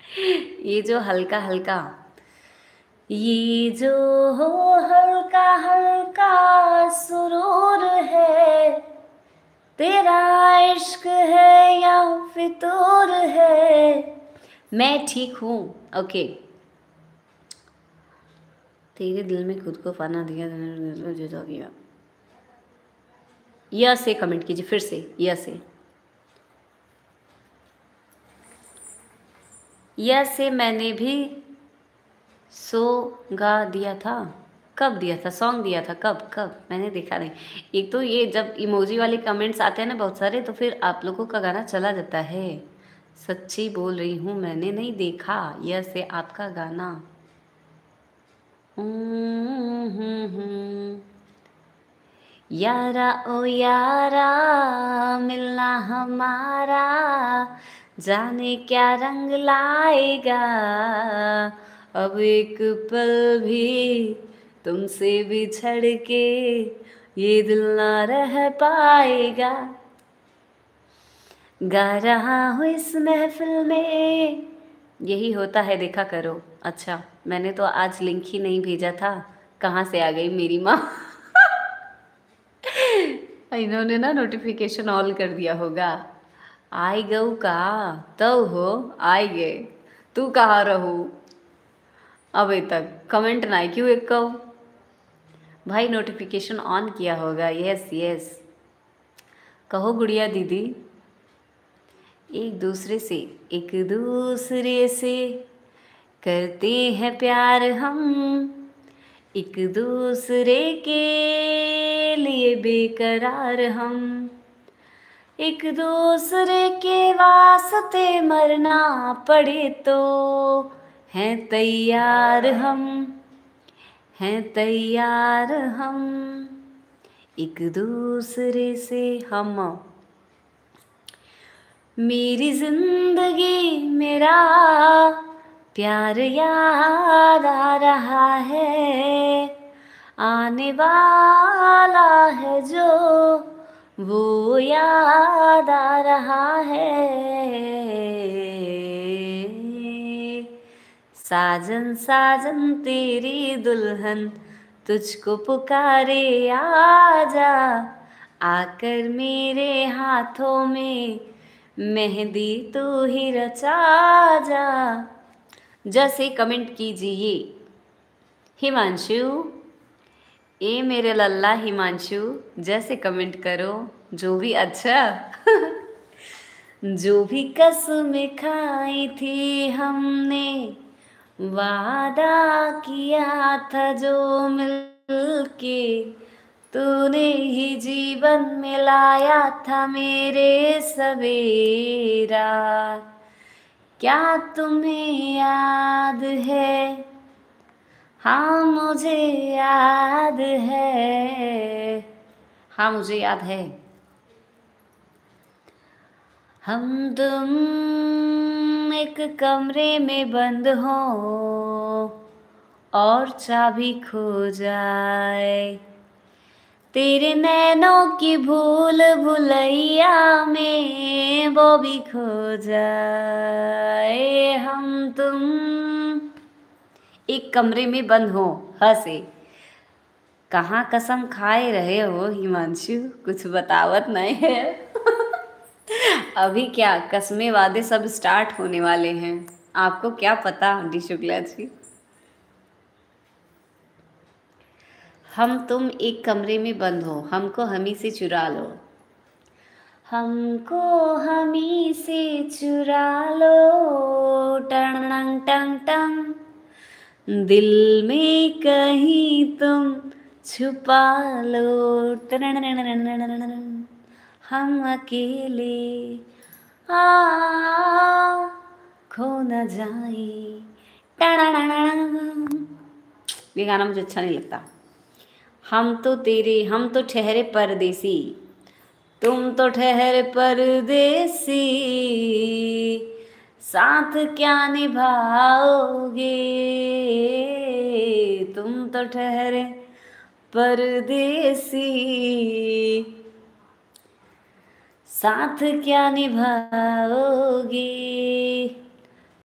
ये जो हल्का हल्का, ये जो हो हल्का हल्का सुरूर है, तेरा इश्क है या फितूर है। मैं ठीक हूँ। ओके। तेरे दिल में खुद को फना दिया जो किया। या से कमेंट कीजिए फिर से, या से। या से मैंने भी सो गा दिया था। कब दिया था सॉन्ग, दिया था कब कब, मैंने देखा नहीं। एक तो ये जब इमोजी वाले कमेंट्स आते हैं ना बहुत सारे, तो फिर आप लोगों का गाना चला जाता है। सच्ची बोल रही हूँ, मैंने नहीं देखा यह से आपका गाना। यारा ओ यारा, मिलना हमारा जाने क्या रंग लाएगा। अब एक पल भी तुमसे बिछड़ के ये दिल ना रह पाएगा। गा रहा हूँ इस महफिल में, यही होता है देखा करो। अच्छा, मैंने तो आज लिंक ही नहीं भेजा था, कहाँ से आ गई मेरी माँ। इन्होंने ना नोटिफिकेशन ऑल कर दिया होगा। आई गऊ का तब हो आई गे, तू कहाँ रहू अभी तक कमेंट ना क्यों एक कहो। भाई नोटिफिकेशन ऑन किया होगा। यस यस, कहो गुड़िया दीदी। एक दूसरे से करते हैं प्यार हम, एक दूसरे के लिए बेकरार हम, एक दूसरे के वास्ते मरना पड़े तो हैं तैयार हम, हैं तैयार हम, एक दूसरे से हम। मेरी जिंदगी मेरा प्यार याद आ रहा है, आने वाला है जो वो याद आ रहा है। साजन साजन तेरी दुल्हन तुझको पुकारे, आजा आकर मेरे हाथों में मेहंदी तू ही रचा जा। जैसे कमेंट कीजिए हिमांशु, ए मेरे लल्ला हिमांशु, जैसे कमेंट करो जो भी अच्छा। जो भी कसमें खाई थी हमने, वादा किया था जो मिलके, तूने ही जीवन में लाया था मेरे सवेरा। क्या तुम्हें याद है? हाँ मुझे याद है, हाँ मुझे याद है। हम तुम एक कमरे में बंद हो और चाबी खो जाए, तेरे नैनों की भूल भुलैया में वो भी खो जाए। हम तुम एक कमरे में बंद हो, हंसे कहाँ कसम खाए रहे हो हिमांशु, कुछ बतावत नहीं है। अभी क्या कसमें वादे सब स्टार्ट होने वाले हैं, आपको क्या पता डी शुक्ला जी। हम तुम एक कमरे में बंद हो, हमको हमी से चुरा लो, हमको हमी से चुरा लो, टंग टंग टंग, दिल में कहीं तुम छुपा लो, हम अकेले आ खो न जाए। ये गाना मुझे अच्छा नहीं लगता। हम तो ठहरे परदेसी, तुम तो ठहरे परदेसी, साथ क्या निभाओगे, तुम तो ठहरे परदेसी, साथ क्या निभाओगे।